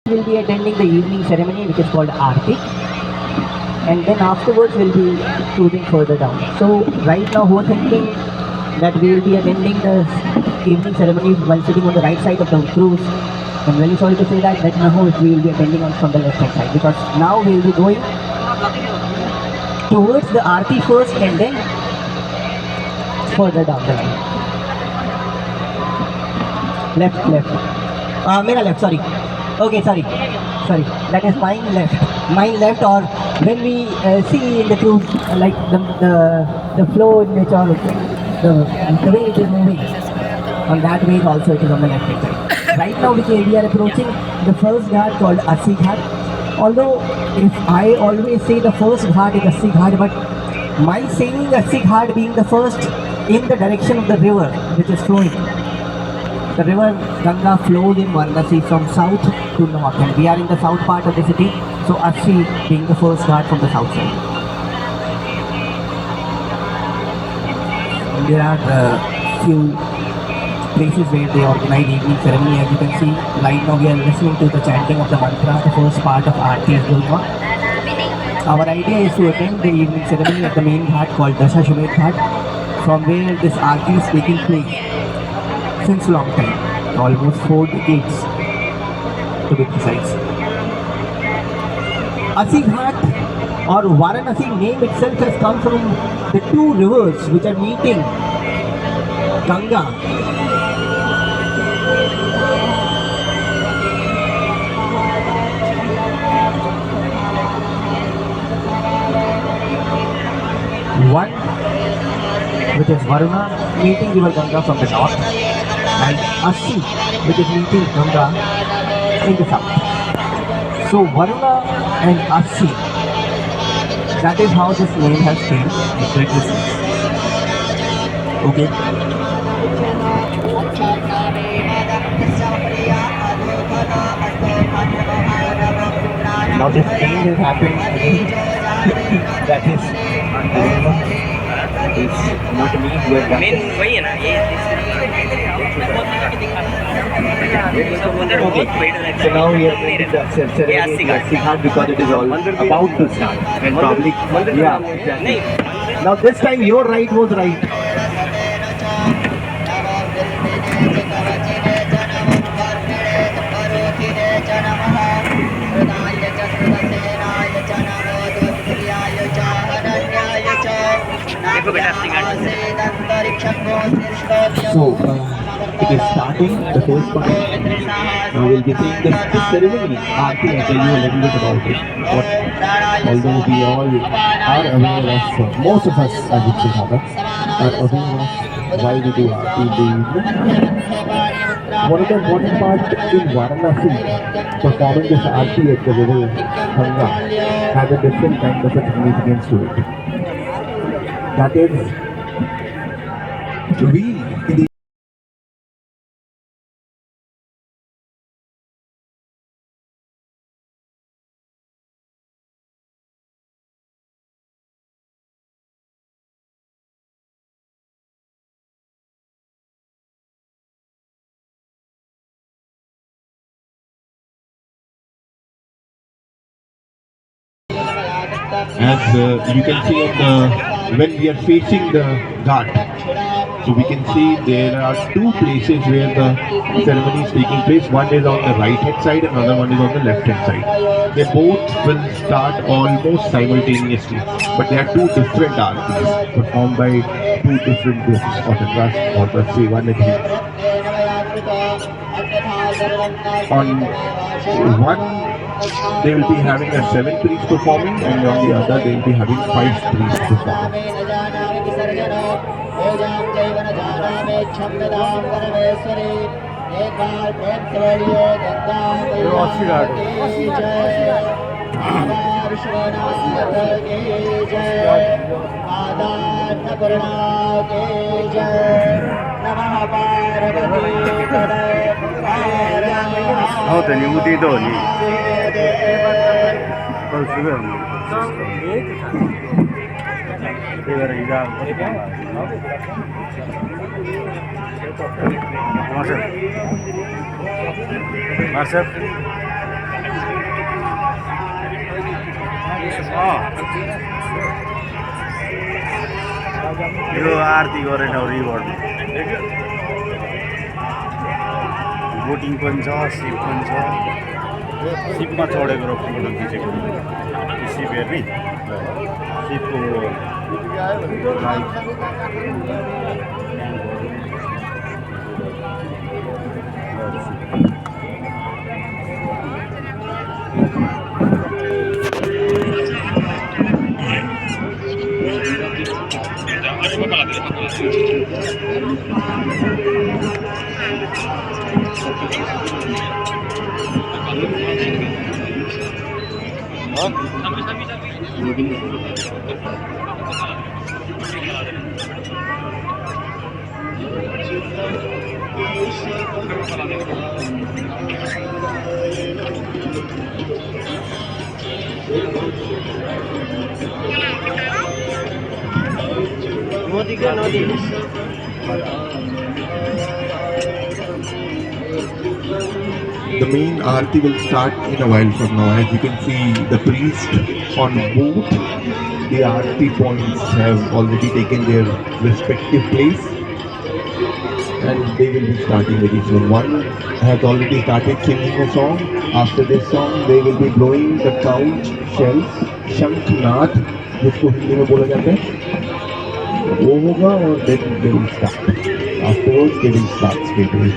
We'll be attending the evening ceremony which is called Aarti, and then afterwards we'll be cruising further down. So right now who are thinking that we will be attending the evening ceremony while sitting on the right side of the cruise, I'm really sorry to say that now we will be attending from the left hand side, because now we will be going towards the Aarti first and then further down the line. Left. Mera left, sorry. Okay, sorry. That is mine left. Or when we see in the cruise, like the flow in which, or the way it is moving, on that way also it is on the left hand side. Right now we are approaching the first ghat called Asi Ghat. Although if I always say the first ghat is Asi Ghat, but my saying Asi Ghat being the first in the direction of the river which is flowing. The river Ganga flows in Varanasi from south to north, and we are in the south part of the city, so Asi being the first ghat from the south side. And there are few places where they organize evening ceremony. As you can see, right now we are listening to the chanting of the mantra. The first part of Aarti is going on. Our idea is to attend the evening ceremony at the main ghat called Dashashwamedh Ghat, from where this Aarti is taking place since long time, almost 4 decades to be precise. Asi Ghat or Varanasi name itself has come from the two rivers which are meeting, Ganga. One which is Varuna meeting river Ganga from the north, and Asi which is meeting Ganga in the south. So Varuna and Asi, that is how this name has came into existence. Okay. Now this change has happened again. That is unbelievable. It's not me who has done this. Okay, so now we are going to the ceremony at Asi Ghat because it is all about to start. And probably, yeah, exactly. Now this time your right was right. So, it is starting, the first part. Now we'll be seeing this ceremony. Aarti, I'll tell you a little bit about it. Although we all are aware of, most of us, I would say rather, are aware of why we do Aarti in the evening. One of the important parts in Varanasi, performing this Aarti at the river Ganga has a different kind of a significance to it. That is, we in the as you can see on the, when we are facing the Ghat, so we can see there are two places where the ceremony is taking place. One is on the right hand side and another one is on the left hand side. They both will start almost simultaneously, but they are two different artis performed by two different groups, or the Sevanidhi. On one they will be having a 7 priests performing, and on the other they will be having 5 priests performing. यो आरती गरेर रिभर्ड boating पनि छ, SIP पनि छ। सिपमा चढेको र photo खिचेको SIP हेर्ने सिपको The main aarti will start in a while from now. As you can see, the priest on both the aarti points have already taken their respective place, and they will be starting very soon. One has already started singing a song. After this song, they will be blowing the conch shells, शंखनाद, जिसको हिंदी में बोला जाता है, वो होगा और then they will start. Afterwards, they will start straight away.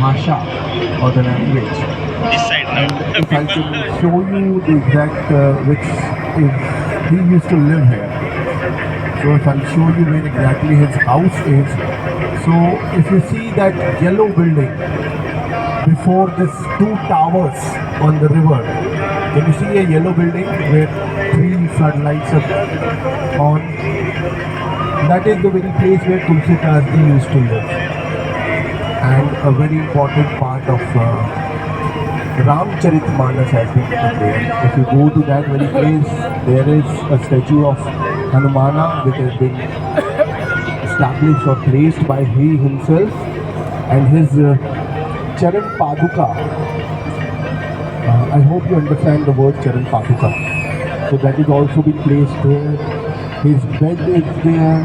bhasha or the language. This side now. And if I can show you the exact which is, he used to live here. So if I'll show you where exactly his house is. So if you see that yellow building before this two towers on the river, can you see a yellow building where three floodlights are on? That is the very place where Tulsidas ji used to live. And a very important part of Ramcharitmanas has been put there. If you go to that very place, there is a statue of Hanumana which has been established or placed by he himself, and his Charan Paduka. I hope you understand the word Charan Paduka. So that is also been placed there. His bed is there.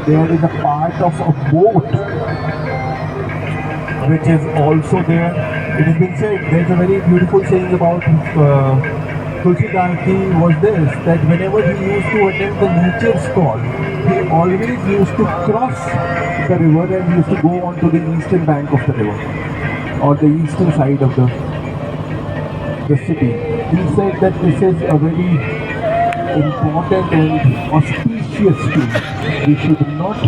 There is a part of a boat which is also there. It has been said, there is a very beautiful saying about Tulsidas ji was this, that whenever he used to attend the nature's call, he always used to cross the river and used to go on to the eastern bank of the river or the eastern side of the city. He said that this is a very important and auspicious thing. We should not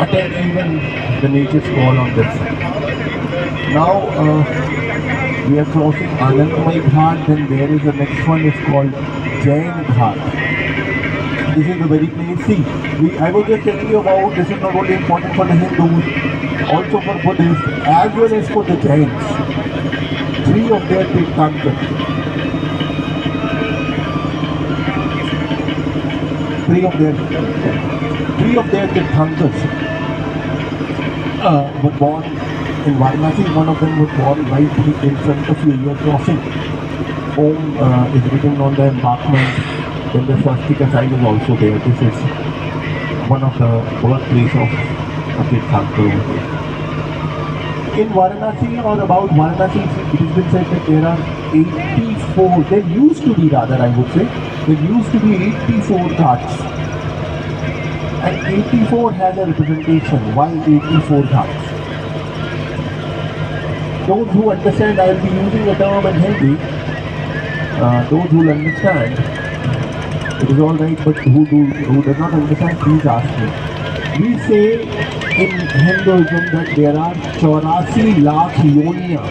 attend even the nature's call on this. Now we are crossing Anandamai Ghat, then there is the next one is called Ujjain Ghat. This is the very place. See, I was just telling you about this is not only important for the Hindus, also for Buddhists, as well as for the Jains. Three of their Tirthankars. Three of their Tirthankars were born in Varanasi. One of them was born right in front of you. You are crossing. Om is written on the embankment. Then the swastika sign is also there. This is one of the birthplace of a Tirthankar. In Varanasi or about Varanasi, it has been said that there are 84, there used to be rather I would say, there used to be 84 ghats. And 84 has a representation. Why 84 ghats? Those who understand, I will be using a term in Hindi. Those who will understand, it is alright, but who does not understand, please ask me. We say in Hinduism that there are 84 lakh yoniya.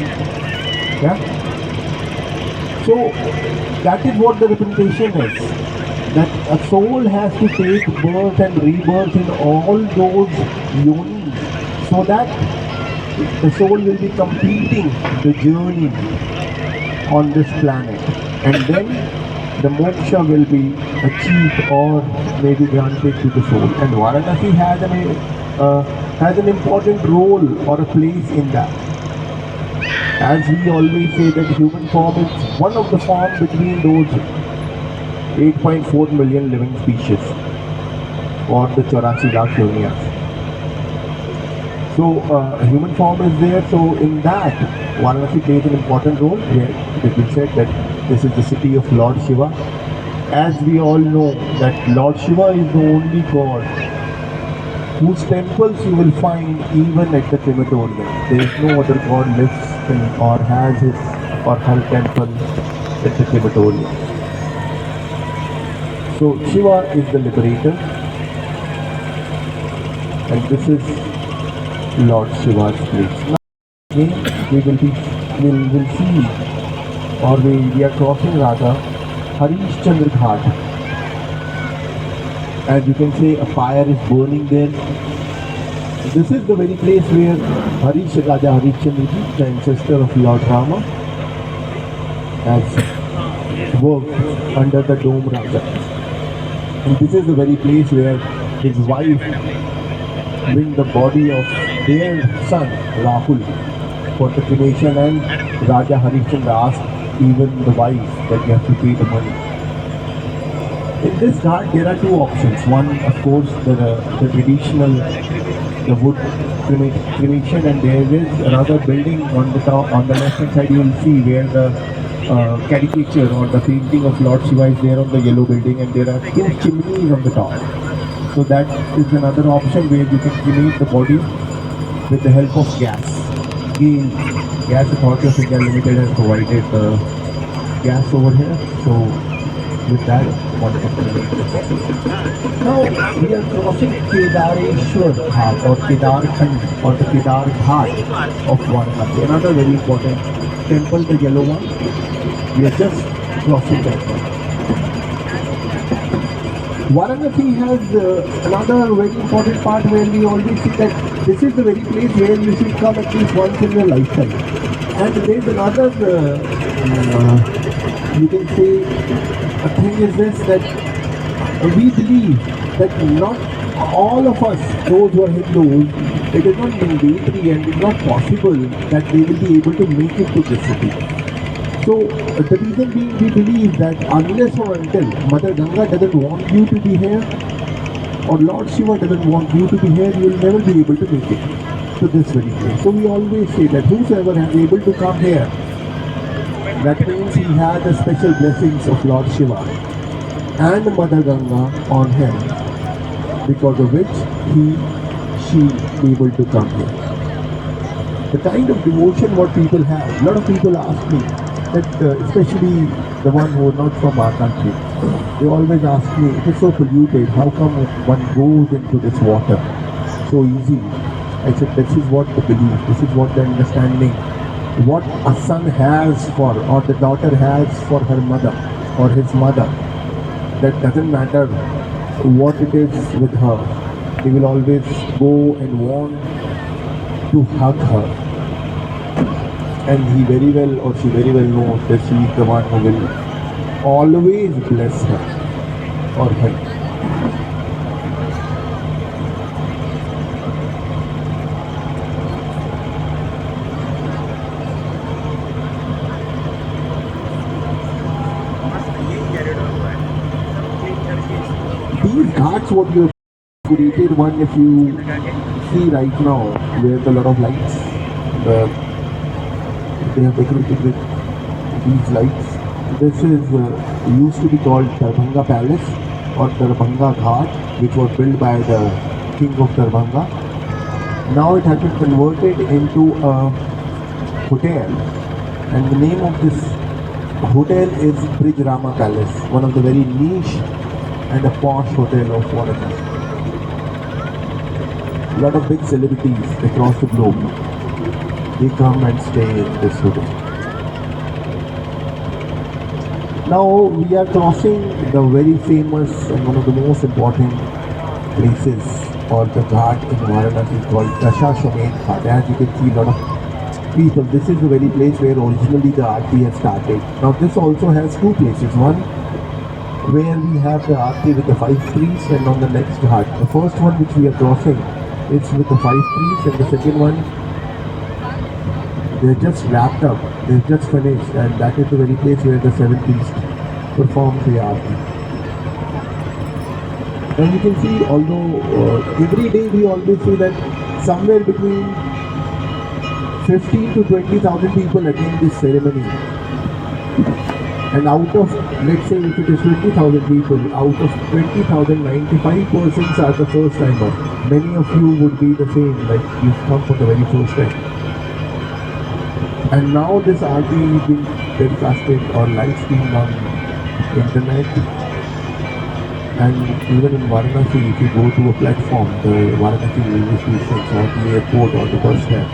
Yeah? So that is what the representation is. That a soul has to take birth and rebirth in all those yonis, so that the soul will be completing the journey on this planet, and then the moksha will be achieved or may be granted to the soul. And Varanasi has an important role or a place in that. As we always say that human form is one of the forms between those 8.4 million living species or the 84 lakh yoniyas. So human form is there, so in that Varanasi plays an important role where it has been said that this is the city of Lord Shiva. As we all know that Lord Shiva is the only god whose temples you will find even at the crematorium. There is no other god lives in or has his or her temple at the crematorium. So Shiva is the liberator, and this is Lord Shiva's place. Now again we will see, or we are crossing rather Harishchandra Ghat. As you can say, a fire is burning there. This is the very place where Raja Harishchandra ji, the ancestor of Lord Rama, has worked under the Dome Raja. And this is the very place where his wife bring the body of their son Rahul for the cremation, and Raja Harishchandra asked even the wife that you have to pay the money. In this ghat there are two options. One, of course, the traditional, the wood cremation, and there is another building on the top, on the left hand side you will see where the caricature or the painting of Lord Shiva is there on the yellow building, and there are two chimneys on the top. So that is another option where you can cremate the body with the help of gas. Again, Gas Authority of India Limited has provided gas over here. So with that, one can cremate the body. Now we are crossing Kedareshwar Ghat or Kedarkhand or the Kedar Ghat of Varanasi. Another very important temple, the yellow one. We are just crossing that one. Varanasi has another very important part where we always see that this is the very place where you should come at least once in your lifetime. And there is another, you can say, a thing is this, that we believe that not all of us, those who are Hindus, it is not mandatory and it is not possible that they will be able to make it to this city. So the reason being, we believe that unless or until Mother Ganga doesn't want you to be here, or Lord Shiva doesn't want you to be here, you will never be able to make it to this very place. So we always say that whosoever is able to come here, that means he had the special blessings of Lord Shiva and Mother Ganga on him, because of which she able to come here. The kind of devotion what people have, a lot of people ask me, that especially the one who are not from our country, they always ask me, it is so polluted, how come one goes into this water so easy? I said, this is what the belief, this is what the understanding, what a son has for, or the daughter has for her mother, or his mother. That doesn't matter what it is with her, he will always go and want to hug her. And he very well, or she very well knows that she is the one who will always bless her or him. These ghats what you have created, one if you see right now, there's a lot of lights. They have decorated with these lights. This is used to be called Darbhanga Palace or Darbhanga Ghat, which was built by the king of Darbhanga. Now it has been converted into a hotel, and the name of this hotel is Bridge Rama Palace, one of the very niche and a posh hotel of Varanasi. A lot of big celebrities across the globe, they come and stay in this hotel. Now we are crossing the very famous and one of the most important places, or the Ghat in Varanasi, called Dashashwamedh Ghat. As you can see, a lot of people, this is the very place where originally the Aarti has started. Now this also has two places. One where we have the Aarti with the 5 priests, and on the next Ghat. The first one which we are crossing is with the 5 priests, and the second one they're just wrapped up, they've just finished, and that is the very place where the 7 priests perform the Aarti. And you can see, although every day we always see that somewhere between 15 to 20,000 people attend this ceremony. And out of, let's say if it is 20,000 people, out of 20,000, 95% are the first timer. Many of you would be the same, like you've come for the very first time. And now this Aarti is being broadcasted or live streamed on internet. And even in Varanasi, if you go to a platform, the Varanasi railway stations or the airport or the bus stand,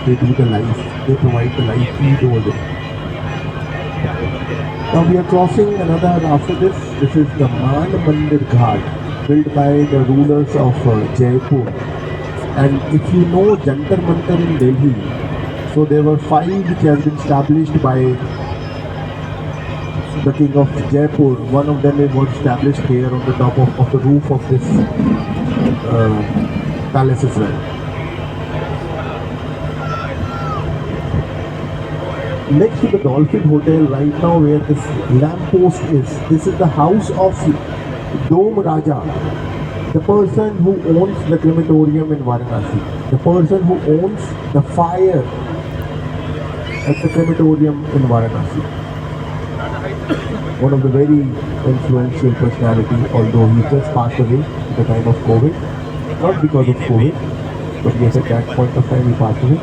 they do the live, they provide the live feed over there. Now we are crossing another after this. This is the Man Mandir Ghat, built by the rulers of Jaipur. And if you know Jantar Mantar in Delhi, so there were 5 which have been established by the king of Jaipur. One of them was established here on the top of the roof of this palace as well. Next to the Dolphin Hotel, right now where this lamppost is, this is the house of Dome Raja, the person who owns the crematorium in Varanasi, the person who owns the fire at the crematorium in Varanasi. one of the very influential personality, although he just passed away at the time of COVID, not because of COVID, but yes, at that point of time he passed away,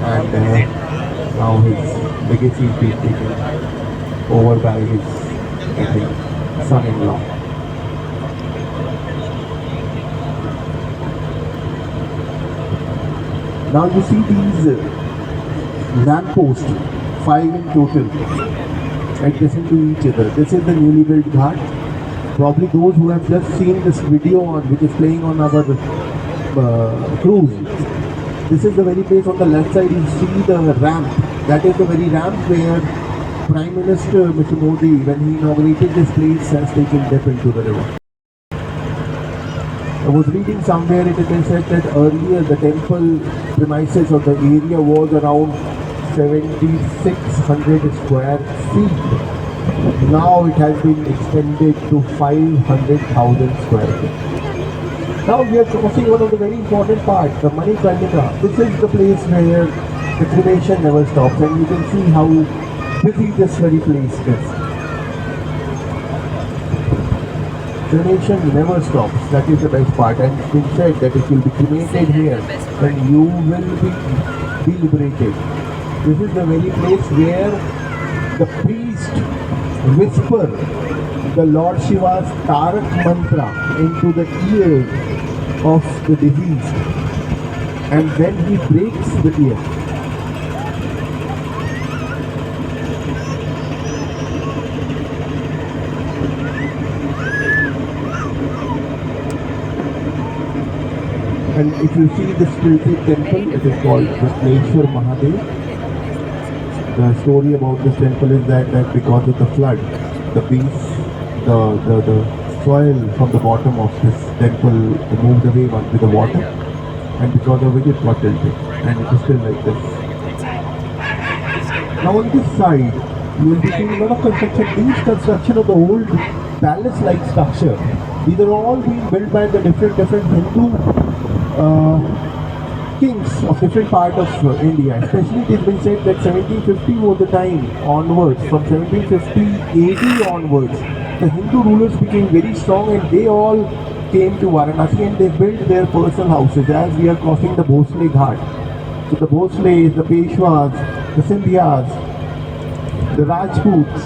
and now his legacy is being taken over by his, I think, son-in-law. Now you see these lampposts, 5 in total, adjacent to each other. This is the newly built Ghat. Probably those who have just seen this video which is playing on our cruise. This is the very place on the left side. You see the ramp. That is the very ramp where Prime Minister Mr. Modi, when he inaugurated this place, has taken dip into the river. I was reading somewhere it has been said that earlier the temple premises or the area was around 7,600 square feet. Now it has been extended to 500,000 square feet. Now we are crossing one of the very important parts, the Manikandika. This is the place where the cremation never stops, and you can see how busy this very place is. Cremation never stops. That is the best part. And it's been said that if you'll be cremated here, then you will be liberated. This is the very place where the priest whisper the Lord Shiva's Tarak mantra into the ears of the deceased, and then he breaks the ear. And if you see this spirited temple, it is called Viswanathan Mahadev. The story about this temple is that because of the flood, the soil from the bottom of this temple moved away with the water, and because of which it got tilted, and it is still like this. Now on this side, you will be seeing a lot of construction. These construction of the old palace-like structure, these are all being built by the different Hindu kings of different parts of India. Especially it has been said that 1750 was the time onwards, from 1750 AD onwards, the Hindu rulers became very strong, and they all came to Varanasi and they built their personal houses. As we are crossing the Bhosle Ghat, so the Bhosles, the Peshwas, the Sindhyas, the Rajputs,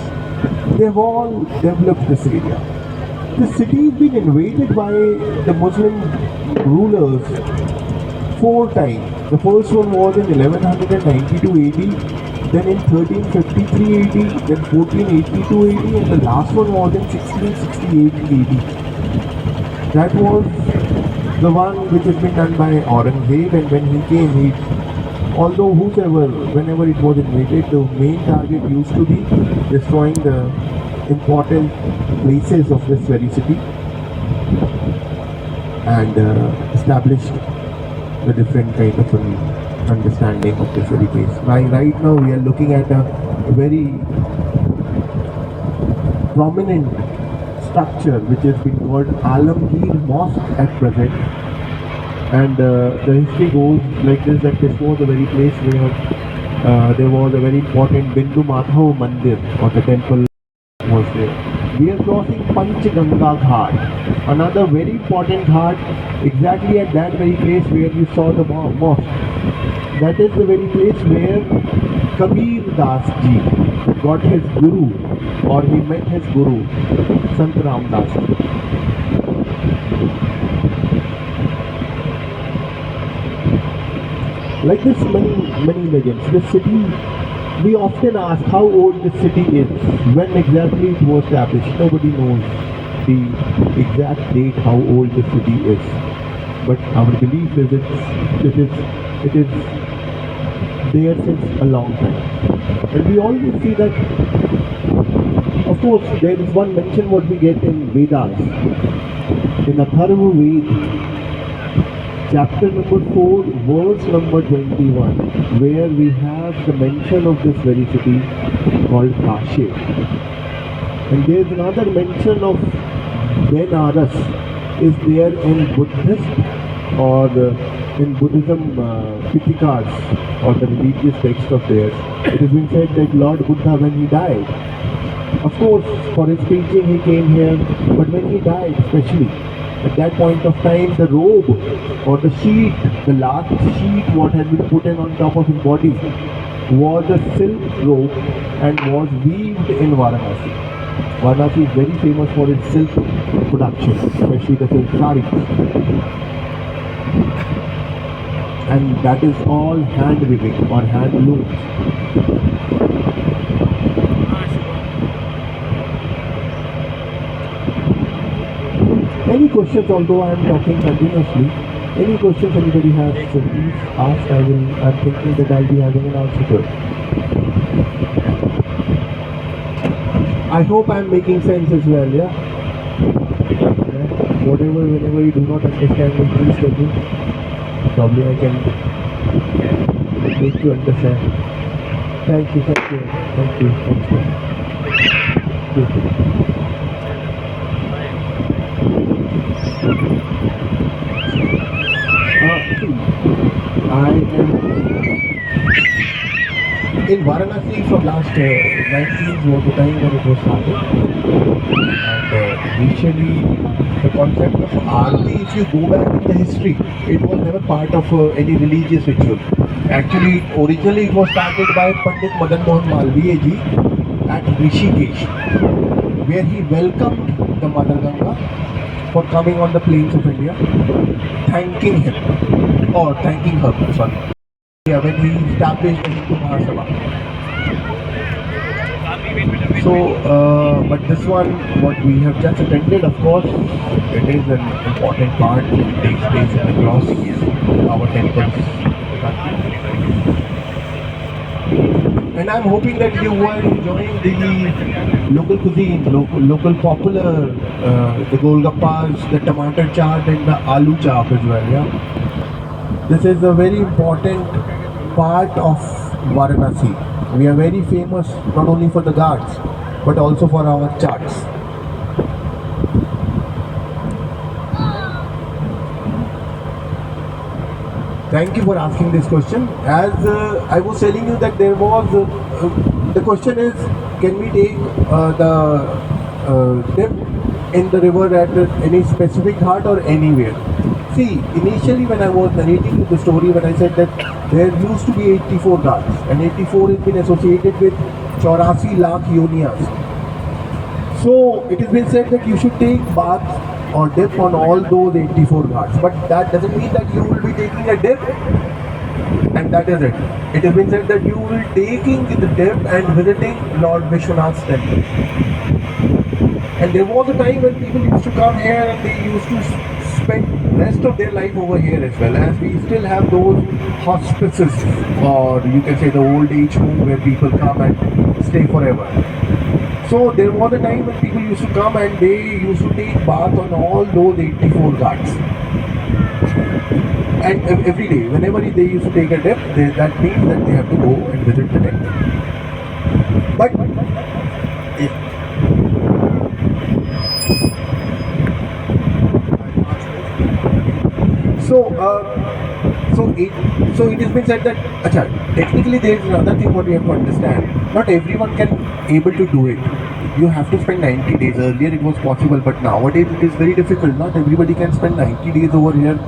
they have all developed this area. The city has been invaded by the Muslim rulers 4 times. The first one was in 1192 AD, then in 1353 AD, then 1482 AD, and the last one was in 1668 AD. That was the one which has been done by Aurangzeb, and when he came, although whenever it was invaded, the main target used to be destroying the important places of this very city and established the different kind of an understanding of this very place. Right now we are looking at a very prominent structure which has been called Alamgir Mosque at present, and the history goes like this, that this was the very place where there was a very important Bindu Madhav Mandir, or the temple was there. We are crossing Ganga Ghat, another very important ghat, exactly at that very place where you saw the mosque. That is the very place where Kabir Das ji got his guru, or he met his guru, Sant Ram Das ji. Like this, many legends. This city, we often ask how old this city is, when exactly it was established. Nobody knows the exact date how old the city is. But our belief is it is there since a long time. And we always see that, of course, there is one mention what we get in Vedas. In Atharva Veda, chapter number 4, verse number 21, where we have the mention of this very city called Kashi. And there is another mention of Banaras is there in Buddhist or in Buddhism, Pitikas or the religious text of theirs, it has been said that Lord Buddha, when he died, of course, for his preaching he came here, but when he died, especially at that point of time, the robe or the sheet, the last sheet, what had been put in on top of his body, was a silk robe and was weaved in Varanasi. Varanasi is very famous for its silk production, especially the silk saris. And that is all hand weaving or hand looms. Any questions, although I am talking continuously, any questions anybody has, so please ask. I'm thinking that I'll be having an answer to it. I hope I'm making sense as well, yeah? Whatever, whenever you do not understand me, please tell me. Probably I can make you understand. Thank you. Thank you. I am in Varanasi from last 19th was the time when it was started. And initially, the concept of Aarti, if you go back in the history, it was never part of any religious ritual. Actually, originally it was started by Pandit Madan Mohan Malviya ji at Rishikesh, where he welcomed the Mother Ganga for coming on the plains of India, thanking her, sorry. Yeah, when he established the Hindu Mahasabha. So, but this one, what we have just attended, of course, it is an important part. It takes place across our temples. And I'm hoping that you are enjoying the local cuisine, local popular, the golgappas, the tomato chaat and the aloo chap as well, yeah. This is a very important part of Varanasi. We are very famous not only for the Ghats, but also for our charts. Thank you for asking this question. As I was telling you that there was, the question is, can we take the dip in the river at any specific ghat or anywhere? See, initially when I was narrating the story, when I said that there used to be 84 ghats, and 84 has been associated with 84 lakh yoniyas. So it has been said that you should take bath or dip on all those 84 ghats, but that doesn't mean that you will be taking a dip and that is it. It has been said that you will be taking the dip and visiting Lord Vishwanath's temple. And there was a time when people used to come here and they used to spend rest of their life over here as well, as we still have those hospices, or you can say the old age home where people come and stay forever. So there was a time when people used to come and they used to take bath on all those 84 ghats. And every day, whenever they used to take a dip, that means that they have to go and visit the temple. But so it has been said that technically there is another thing what we have to understand. Not everyone can able to do it. You have to spend 90 days. Earlier it was possible, but nowadays it is very difficult. Not everybody can spend 90 days over here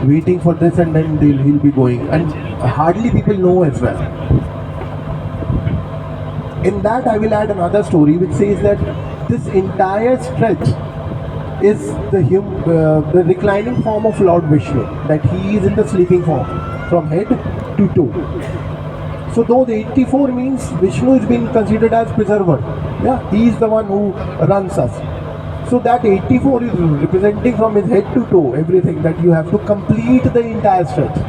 waiting for this and then he'll be going. And hardly people know as well. In that I will add another story which says that this entire stretch is the reclining form of Lord Vishnu, that he is in the sleeping form from head to toe. So those 84 means Vishnu is being considered as preserver. Yeah, he is the one who runs us. So that 84 is representing from his head to toe everything, that you have to complete the entire stretch.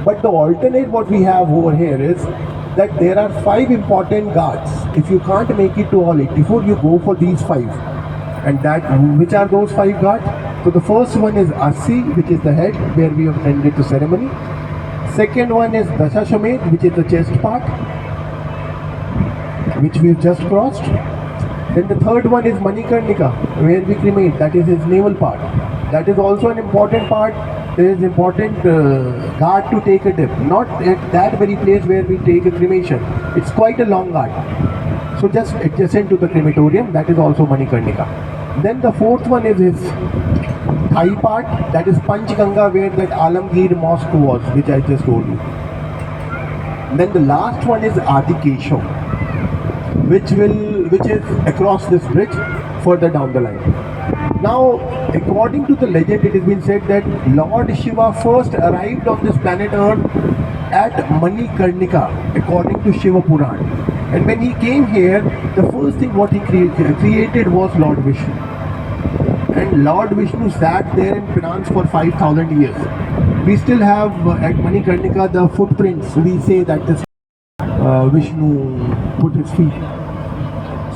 But the alternate what we have over here is that there are 5 important ghats. If you can't make it to all 84, you go for these 5. And which are those 5 ghats? So the first one is Asi, which is the head, where we have tended to ceremony. Second one is Dashashamedh, which is the chest part, which we have just crossed. Then the third one is Manikarnika, where we cremate, that is his navel part. That is also an important part. There is important ghat to take a dip. Not at that very place where we take a cremation. It's quite a long ghat. So just adjacent to the crematorium, that is also Manikarnika. Then the fourth one is his thigh part, that is Panch Ganga, where that Alamgir mosque was, which I just told you. Then the last one is Adi Keshav, which is across this bridge further down the line. Now, according to the legend, it has been said that Lord Shiva first arrived on this planet Earth at Manikarnika, according to Shiva Puran. And when he came here, the first thing what he created was Lord Vishnu. And Lord Vishnu sat there in penance for 5,000 years. We still have at Manikarnika the footprints. We say that this Vishnu put his feet.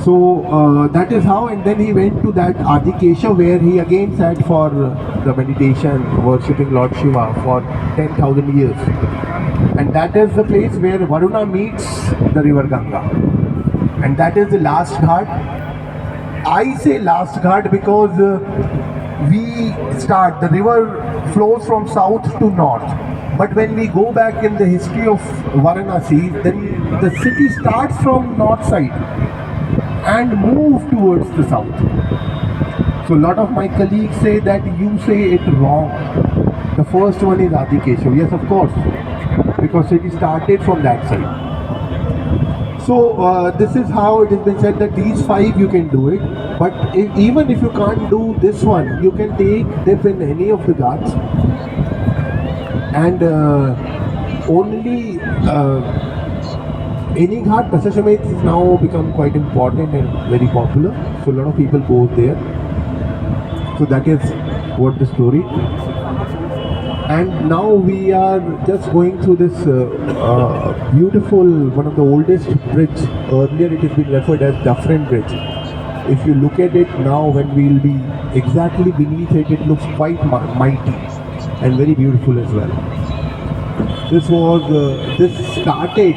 So that is how, and then he went to that Adi Keshav, where he again sat for the meditation, worshipping Lord Shiva for 10,000 years. And that is the place where Varuna meets the river Ganga. And that is the last ghat. I say last ghat because the river flows from south to north. But when we go back in the history of Varanasi, then the city starts from north side and move towards the south. So a lot of my colleagues say that you say it wrong. The first one is Adi Keshav. Yes, of course, because city started from that side. So this is how it has been said that these 5 you can do it. But even if you can't do this one, you can take dip in any of the ghats. And only any ghat, Dasashamedh, has now become quite important and very popular. So a lot of people go there. So that is what the story. And now we are just going through this beautiful, one of the oldest bridge. Earlier it has been referred as Dufferin Bridge. If you look at it now, when we will be exactly beneath it, it looks quite mighty and very beautiful as well. This started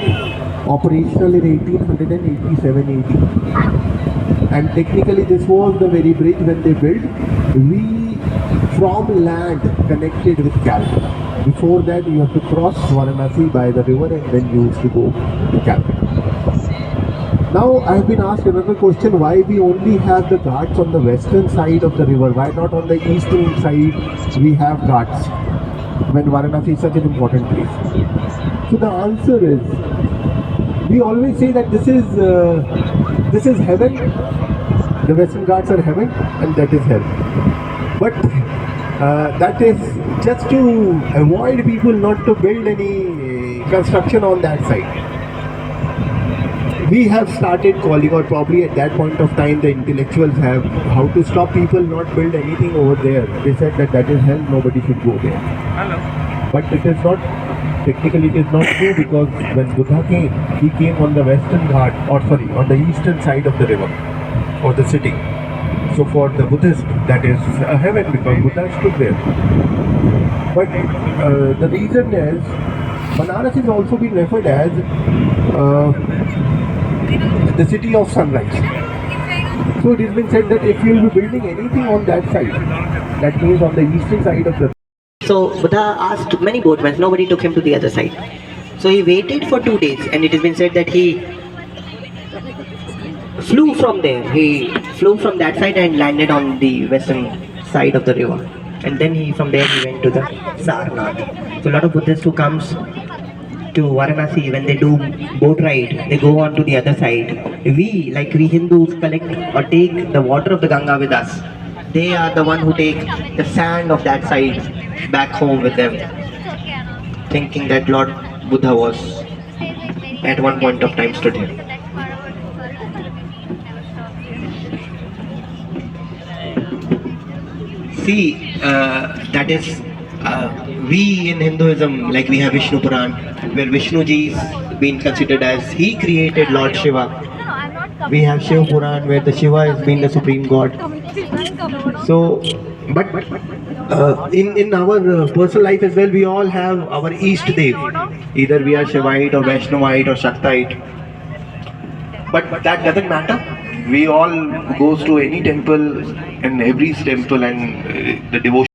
operational in 1887-80, and technically this was the very bridge when they built. We from land connected with Calcutta. Before that you have to cross Varanasi by the river and then you used to go to Calcutta. Now I have been asked another question, why we only have the ghats on the western side of the river, why not on the eastern side we have ghats when Varanasi is such an important place? So the answer is, we always say that this is heaven, the western ghats are heaven and that is hell. But that is just to avoid people not to build any construction on that side. We have started calling, or probably at that point of time the intellectuals have, how to stop people not build anything over there. They said that that is hell, nobody should go there. Hello. But it is not, technically it is not true, because when Buddha came, he came on the western ghat, or sorry, on the eastern side of the river or the city. So for the Buddhist, that is a heaven because Buddha stood there. But the reason is, Banaras is also been referred as the city of sunrise. So it has been said that if you will be building anything on that side, that means on the eastern side of the... So Buddha asked many boatmen, nobody took him to the other side. So he waited for 2 days, and it has been said that he flew from there. He flew from that side and landed on the western side of the river. And then from there he went to the Sarnath. So a lot of Buddhists who comes to Varanasi, when they do boat ride, they go on to the other side. We Hindus collect or take the water of the Ganga with us. They are the one who take the sand of that side back home with them, thinking that Lord Buddha was at one point of time stood here. See, that is, we in Hinduism, we have Vishnu Puran, where Vishnu ji is being considered as he created Lord Shiva. We have Shiva Puran, where the Shiva is being the supreme god. So, but in our personal life as well, we all have our East Dev. Either we are Shivite or Vaishnavite or Shaktite. But that doesn't matter. We all goes to any temple, and every temple, and the devotion